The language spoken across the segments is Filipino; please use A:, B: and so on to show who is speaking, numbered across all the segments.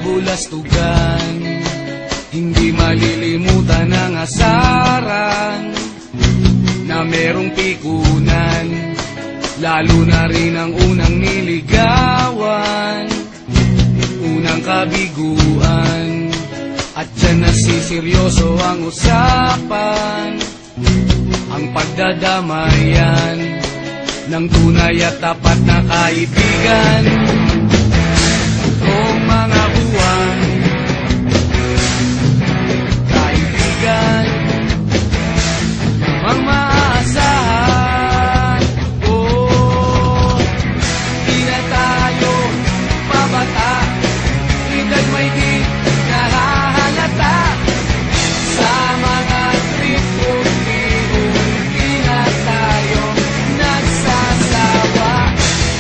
A: kabulastugan. Hindi malilimutan ang asaran na merong pikunan, lalo na rin ang unang niligawan, unang kabiguan. At dyan nasiseryoso ang usapan, ang pagdadamayan ng tunay at tapat na kaibigan. Itong mga buwan, kaibigan, namang maaasahan. Oh, di na tayo pabata, edad may di nahahalata. Sa mga trip unti-unti na tayo nagsasawa.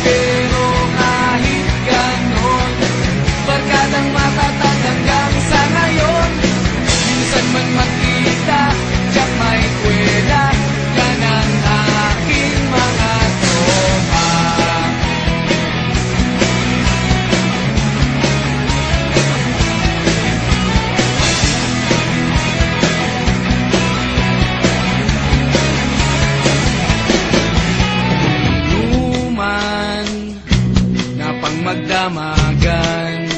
A: Pero kahit ganon, barkadang matatag hanggang sa ngayon. Minsan man magkita, tiyak may kwela, yan ang aking mga tropa. Inuman na pang magdamagan,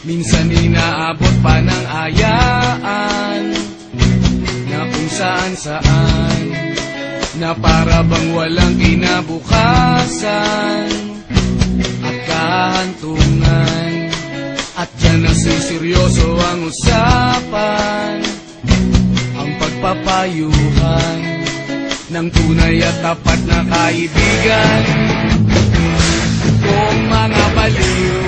A: minsan inaabot pa ng ayaan, na kung saan-saan, na para bang walang kinabukasan at kahantungan. At dyan nasiseryoso ang usapan, ang pagpapayuhan ng tunay at tapat na kaibigan. Kung mga baliw,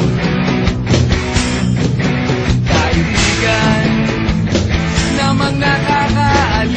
A: kaibigan, namang nakakaaliw.